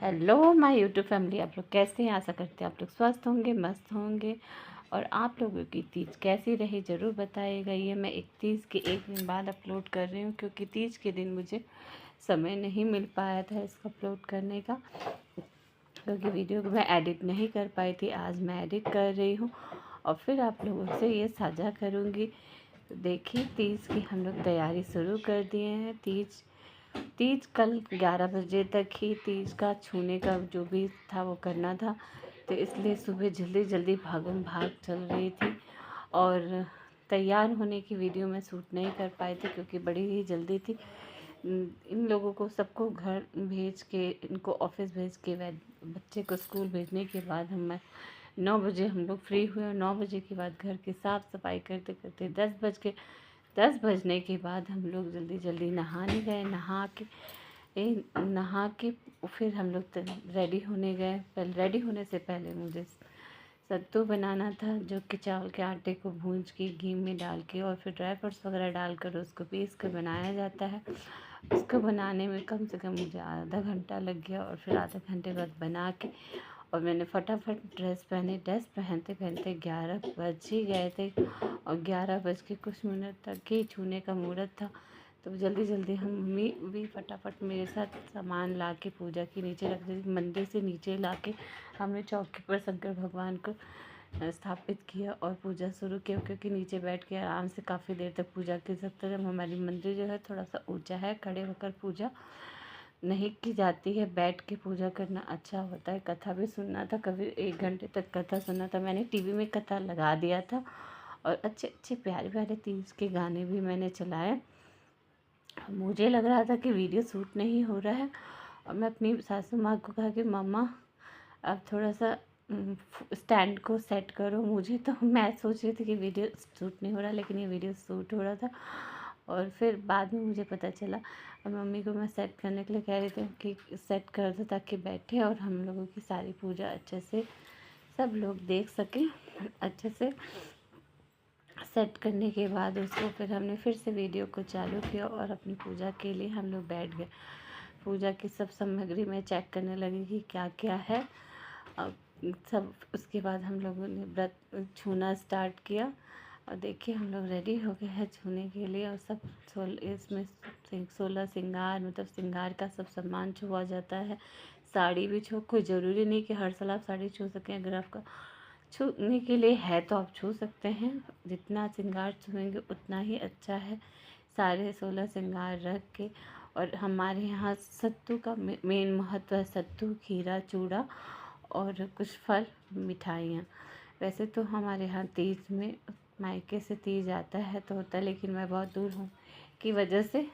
Hello my YouTube family, आप लोग कैसे हैं? आशा करते हैं आप लोग स्वस्थ होंगे, मस्त होंगे। और आप लोगों की तीज कैसी रही ज़रूर बताइएगा। ये मैं एक तीज के एक दिन बाद अपलोड कर रही हूँ, क्योंकि तीज के दिन मुझे समय नहीं मिल पाया था इसको अपलोड करने का, क्योंकि वीडियो को मैं एडिट नहीं कर पाई थी। आज मैं एडिट कर रही हूँ और फिर आप लोगों से ये साझा करूँगी। तो देखिए, तीज की हम लोग तैयारी शुरू कर दिए हैं। तीज तीज कल 11 बजे तक ही तीज का छूने का जो भी था वो करना था, तो इसलिए सुबह जल्दी जल्दी भागम भाग चल रही थी। और तैयार होने की वीडियो मैं शूट नहीं कर पाई थी, क्योंकि बड़ी ही जल्दी थी। इन लोगों को सबको घर भेज के, इनको ऑफिस भेज के, बच्चे को स्कूल भेजने के बाद 9 बजे हम लोग फ्री हुए। और 9 बजे के बाद घर की साफ़ सफाई करते करते 10 बजने के बाद हम लोग जल्दी जल्दी नहाने गए। नहा के फिर हम लोग रेडी होने गए। पहले रेडी होने से पहले मुझे सत्तू बनाना था, जो कि चावल के आटे को भूंज के घी में डाल के और फिर ड्राई फ्रूट्स वगैरह डालकर उसको पीस कर बनाया जाता है। उसको बनाने में कम से कम मुझे आधा घंटा लग गया। और फिर आधे घंटे बाद बना के और मैंने फटाफट ड्रेस पहने। ड्रेस पहनते पहनते 11 बज ही गए थे, और 11 बज के कुछ मिनट तक ही छूने का मुहूर्त था। तो जल्दी जल्दी हम मम्मी भी फटाफट मेरे साथ सामान ला के पूजा के नीचे रख दी। मंदिर से नीचे ला के हमने चौकी पर शंकर भगवान को स्थापित किया और पूजा शुरू किया, क्योंकि नीचे बैठ के आराम से काफ़ी देर तक पूजा कर सकते हैं। हमारी मंदिर जो है थोड़ा सा ऊंचा है, खड़े होकर पूजा नहीं की जाती है, बैठ के पूजा करना अच्छा होता है। कथा भी सुनना था, कभी 1 घंटे तक कथा सुनना था। मैंने टीवी में कथा लगा दिया था और अच्छे अच्छे प्यारे प्यारे तीज के गाने भी मैंने चलाए। मुझे लग रहा था कि वीडियो शूट नहीं हो रहा है, और मैं अपनी सासू माँ को कहा कि मम्मा अब थोड़ा सा स्टैंड को सेट करो। मुझे तो मैं सोच रही थी कि वीडियो शूट नहीं हो रहा, लेकिन ये वीडियो शूट हो रहा था। और फिर बाद में मुझे पता चला, और मम्मी को मैं सेट करने के लिए कह रही थी कि सेट कर दो ताकि बैठे और हम लोगों की सारी पूजा अच्छे से सब लोग देख सकें। अच्छे से सेट करने के बाद उसको फिर हमने फिर से वीडियो को चालू किया और अपनी पूजा के लिए हम लोग बैठ गए। पूजा की सब सामग्री मैं चेक करने लगी कि क्या क्या है। अब सब उसके बाद हम लोगों ने व्रत छूना स्टार्ट किया। और देखिए, हम लोग रेडी हो गए हैं छूने के लिए। और सब इसमें 16 श्रृंगार, मतलब श्रृंगार का सब सामान छुआ जाता है। साड़ी भी छू, कोई ज़रूरी नहीं कि हर साल आप साड़ी छू सकें। अगर आपका छूने के लिए है तो आप छू सकते हैं। जितना श्रृंगार छुएंगे उतना ही अच्छा है। सारे 16 श्रृंगार रख के, और हमारे यहाँ सत्तू का मेन महत्व है। सत्तू, खीरा, चूड़ा और कुछ फल, मिठाइयाँ। वैसे तो हमारे यहाँ तीज में मायके से तीज आता है तो होता है, लेकिन मैं बहुत दूर हूँ की वजह से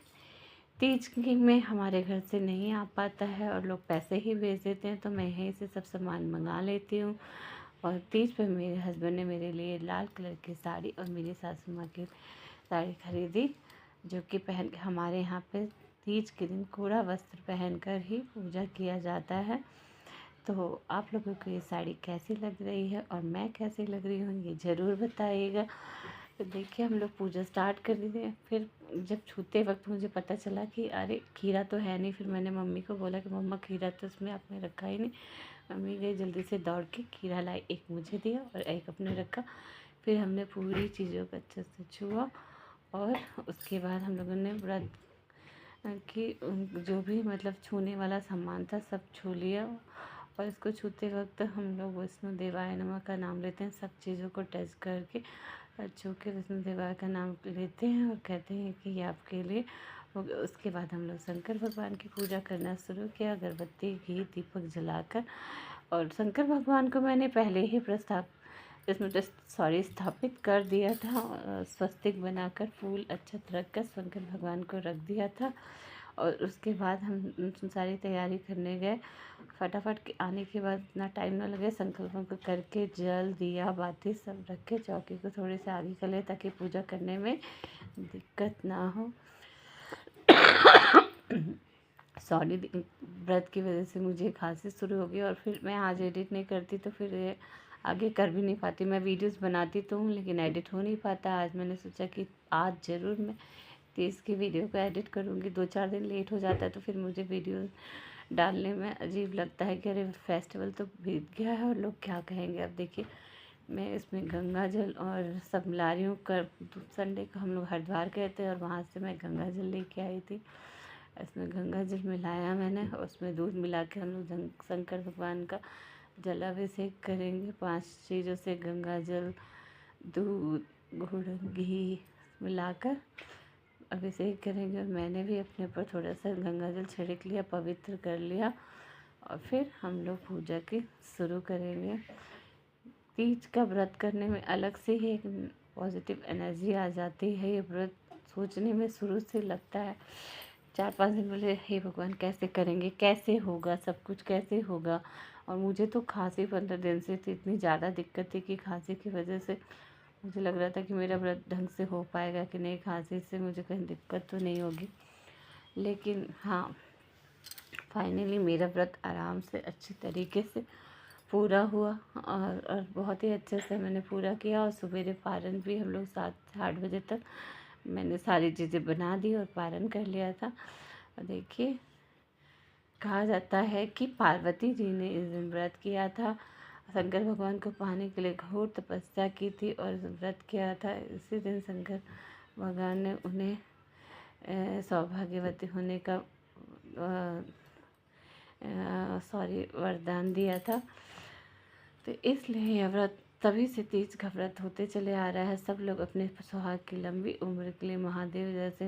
तीज में हमारे घर से नहीं आ पाता है, और लोग पैसे ही भेज देते हैं, तो मैं यहीं से सब सामान मंगा लेती हूँ। और तीज पे मेरे हस्बैंड ने मेरे लिए लाल कलर की साड़ी और मेरी सासू माँ की साड़ी खरीदी, जो कि पहन के हमारे यहाँ पे तीज के दिन कोड़ा वस्त्र पहनकर ही पूजा किया जाता है। तो आप लोगों को ये साड़ी कैसी लग रही है और मैं कैसी लग रही हूँ, ये ज़रूर बताइएगा। तो देखिए, हम लोग पूजा स्टार्ट कर दिए। फिर जब छूते वक्त मुझे पता चला कि अरे खीरा तो है नहीं। फिर मैंने मम्मी को बोला कि मम्मा खीरा तो इसमें आपने रखा ही नहीं। मम्मी गई जल्दी से दौड़ के, खीरा लाई, एक मुझे दिया और एक अपने रखा। फिर हमने पूरी चीज़ों को अच्छे से छुआ, और उसके बाद हम लोगों ने व्रत कि जो भी मतलब छूने वाला सामान था सब छू लिया। और इसको छूते वक्त हम लोग विष्णु देवाय नमः का नाम लेते हैं। सब चीज़ों को टच करके छू के विष्णु देवाय का नाम लेते हैं और कहते हैं कि ये आपके लिए। उसके बाद हम लोग शंकर भगवान की पूजा करना शुरू किया, अगरबत्ती, घी, दीपक जलाकर। और शंकर भगवान को मैंने पहले ही स्थापित कर दिया था। स्वस्तिक बनाकर फूल अक्षत रख कर शंकर भगवान को रख दिया था। और उसके बाद हम सारी तैयारी करने गए। फटाफट के आने के बाद इतना टाइम ना लगे, संकल्पों को करके जल, दिया, बाती सब रख के चौकी को थोड़े से आगे कर ले, ताकि पूजा करने में दिक्कत ना हो। सॉरी, व्रत की वजह से मुझे खांसी शुरू हो गई, और फिर मैं आज एडिट नहीं करती तो फिर आगे कर भी नहीं पाती। मैं वीडियोस बनाती तो हूँ, लेकिन एडिट हो नहीं पाता। आज मैंने सोचा कि आज ज़रूर मैं 30 की वीडियो को एडिट करूँगी। 2-4 दिन लेट हो जाता है तो फिर मुझे वीडियो डालने में अजीब लगता है कि अरे फेस्टिवल तो बीत गया है और लोग क्या कहेंगे। अब देखिए मैं इसमें गंगा जल और सब ला रही हूँ। कर संडे को हम लोग हरिद्वार गए थे और वहाँ से मैं गंगा जल लेके आई थी। इसमें गंगा जल मिलाया मैंने और उसमें दूध मिला के हम लोग शंकर भगवान का जलाभिषेक करेंगे 5 चीज़ों से, गंगा जल, दूध, गुड़, घी मिलाकर अभिषेक करेंगे। और मैंने भी अपने ऊपर थोड़ा सा गंगा जल छिड़क लिया, पवित्र कर लिया और फिर हम लोग पूजा की शुरू करेंगे। तीज का व्रत करने में अलग से ही एक पॉजिटिव एनर्जी आ जाती है। ये व्रत सोचने में शुरू से लगता है 4-5 दिन पहले, हे भगवान कैसे करेंगे, कैसे होगा, सब कुछ कैसे होगा। और मुझे तो खांसी 15 दिन से थी, इतनी ज़्यादा दिक्कत थी कि खांसी की वजह से मुझे लग रहा था कि मेरा व्रत ढंग से हो पाएगा कि नहीं, खांसी से मुझे कहीं दिक्कत तो नहीं होगी। लेकिन हाँ, फाइनली मेरा व्रत आराम से अच्छे तरीके से पूरा हुआ और बहुत ही अच्छे से मैंने पूरा किया। और सवेरे पारण भी हम लोग 7-8 बजे तक मैंने सारी चीज़ें बना दी और पारण कर लिया था। और देखिए कहा जाता है कि पार्वती जी ने इस दिन व्रत किया था, शंकर भगवान को पाने के लिए घोर तपस्या की थी और व्रत किया था। इसी दिन शंकर भगवान ने उन्हें सौभाग्यवती होने का वरदान दिया था। तो इसलिए यह व्रत तभी से तीज का व्रत होते चले आ रहा है। सब लोग अपने सुहाग की लंबी उम्र के लिए महादेव जैसे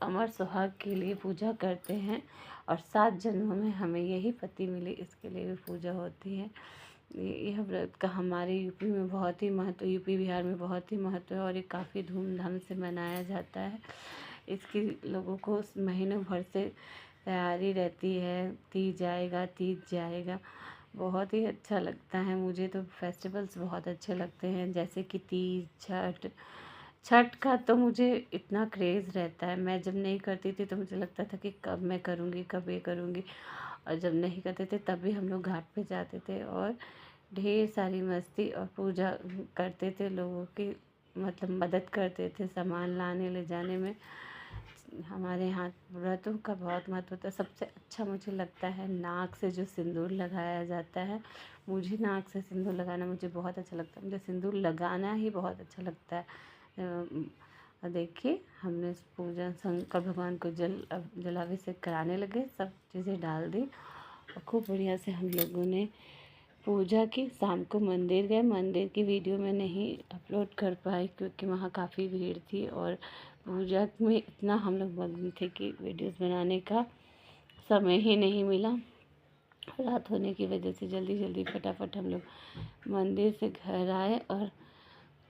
अमर सुहाग के लिए पूजा करते हैं और 7 जन्मों में हमें यही पति मिले, इसके लिए भी पूजा होती है। यह व्रत का हमारे यूपी में बहुत ही महत्व, यूपी बिहार में बहुत ही महत्व है और ये काफ़ी धूमधाम से मनाया जाता है। इसकी लोगों को महीनों भर से तैयारी रहती है, तीज आएगा तीज जाएगा। बहुत ही अच्छा लगता है मुझे तो, फेस्टिवल्स बहुत अच्छे लगते हैं जैसे कि तीज, छठ का तो मुझे इतना क्रेज़ रहता है। मैं जब नहीं करती थी तो मुझे लगता था कि कब मैं करूँगी, कब ये करूँगी। और जब नहीं करते थे तब भी हम लोग घाट पे जाते थे और ढेर सारी मस्ती और पूजा करते थे, लोगों की मतलब मदद करते थे सामान लाने ले जाने में। हमारे यहाँ व्रतों का बहुत महत्व होता है। सबसे अच्छा मुझे लगता है नाक से जो सिंदूर लगाया जाता है। मुझे नाक से सिंदूर लगाना मुझे बहुत अच्छा लगता है, मुझे सिंदूर लगाना ही बहुत अच्छा लगता है। और देखिए हमने पूजा शंकर भगवान को जलाभिषेक कराने लगे, सब चीज़ें डाल दी और खूब बढ़िया से हम लोगों ने पूजा की। शाम को मंदिर गए, मंदिर की वीडियो मैं नहीं अपलोड कर पाई क्योंकि वहाँ काफ़ी भीड़ थी और पूजा में इतना हम लोग मग्न थे कि वीडियोस बनाने का समय ही नहीं मिला। रात होने की वजह से जल्दी जल्दी फटाफट हम लोग मंदिर से घर आए और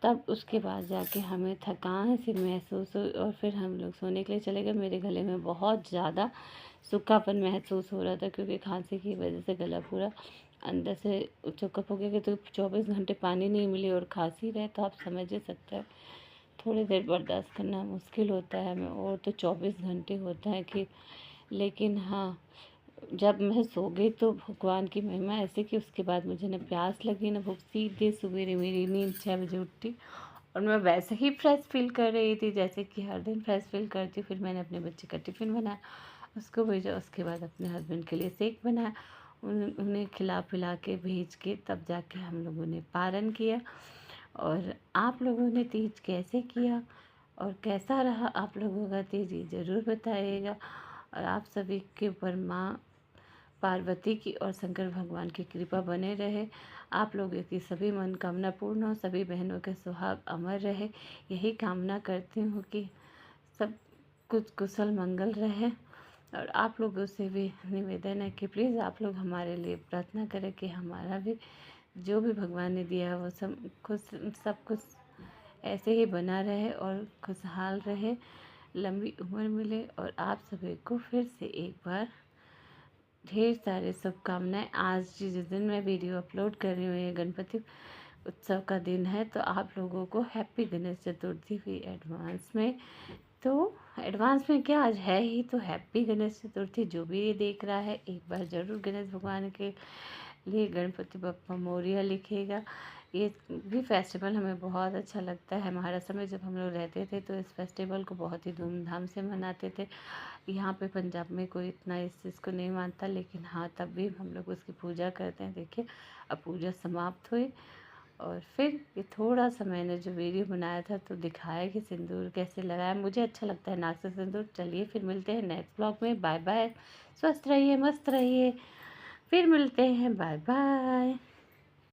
तब उसके बाद जाके हमें थकान सी महसूस हुई और फिर हम लोग सोने के लिए चले गए। मेरे गले में बहुत ज़्यादा सूखापन महसूस हो रहा था क्योंकि खांसी की वजह से गला पूरा अंदर से चोकअप हो गया कि तो 24 घंटे पानी नहीं मिले और खांसी रहे तो आप समझ ही सकते हैं थोड़ी देर बर्दाश्त करना मुश्किल होता है हमें, और तो 24 घंटे होता है कि। लेकिन हाँ, जब मैं सो गई तो भगवान की महिमा ऐसे कि उसके बाद मुझे न प्यास लगी न भूख। सीधे सवेरे मेरी नींद 6 बजे उठी और मैं वैसे ही फ्रेश फील कर रही थी जैसे कि हर दिन फ्रेश फील करती। फिर मैंने अपने बच्चे का टिफ़िन बनाया, उसको भेजा, उसके बाद अपने हस्बैंड के लिए शेक बनाया, उन्हें खिला पिला के भेज के तब जाके हम लोगों ने पारण किया। और आप लोगों ने तीज कैसे किया और कैसा रहा आप लोगों का तीज, ये ज़रूर बताइएगा। और आप सभी के ऊपर माँ पार्वती की और शंकर भगवान की कृपा बने रहे, आप लोगों की सभी मनोकामना पूर्ण हो, सभी बहनों के सुहाग अमर रहे, यही कामना करती हूँ कि सब कुछ कुशल मंगल रहे। और आप लोगों से भी निवेदन है कि प्लीज़ आप लोग हमारे लिए प्रार्थना करें कि हमारा भी जो भी भगवान ने दिया है वो सब कुछ ऐसे ही बना रहे और खुशहाल रहे, लंबी उम्र मिले। और आप सभी को फिर से एक बार ढेर सारे शुभकामनाएं। आज जिस दिन मैं वीडियो अपलोड कर रही हूँ ये गणपति उत्सव का दिन है, तो आप लोगों को हैप्पी गणेश चतुर्थी भी एडवांस में। तो एडवांस में क्या, आज है ही तो हैप्पी गणेश चतुर्थी। जो भी ये देख रहा है एक बार ज़रूर गणेश भगवान के लिए गणपति बप्पा मोरया लिखेगा। ये भी फेस्टिवल हमें बहुत अच्छा लगता है। महाराष्ट्र में जब हम लोग रहते थे तो इस फेस्टिवल को बहुत ही धूमधाम से मनाते थे। यहाँ पे पंजाब में कोई इतना इस चीज़ को नहीं मानता, लेकिन हाँ तब भी हम लोग उसकी पूजा करते हैं। देखिए अब पूजा समाप्त हुई और फिर ये थोड़ा सा मैंने जो वीडियो बनाया था तो दिखाया कि सिंदूर कैसे लगाया। मुझे अच्छा लगता है नाक से सिंदूर। चलिए फिर मिलते हैं नेक्स्ट ब्लॉग में। Bye bye. स्वस्थ रहिए, मस्त रहिए। फिर मिलते हैं। Bye bye.